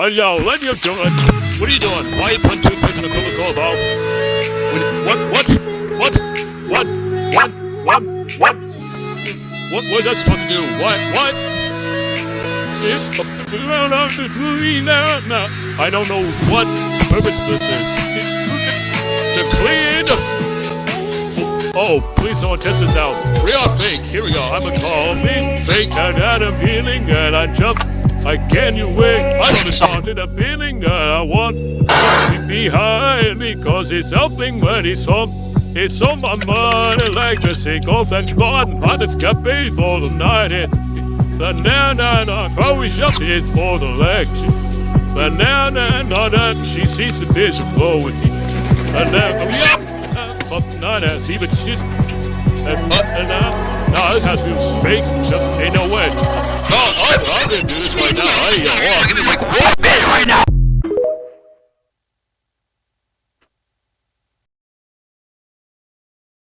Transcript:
Yo, what are you doing? What are you doing? Why are you putting toothpaste in a Coca-Cola bottle? What was that supposed to do? What? I don't know what purpose this is. To clean! Oh, please don't test this out. Real or fake? Here we go. I'm gonna call fake. And I'm feeling that I can't wait. I don't understand. The feeling that I want to be behind because it's something when it's on my mind. I like to sing off and gone. But it's cafe for the night. And now, growing up is for the lecture. But now, she sees the vision flow with you. And now, but not as even she's. No, this has to be fake. Ain't no way. No, I'm gonna do this right now.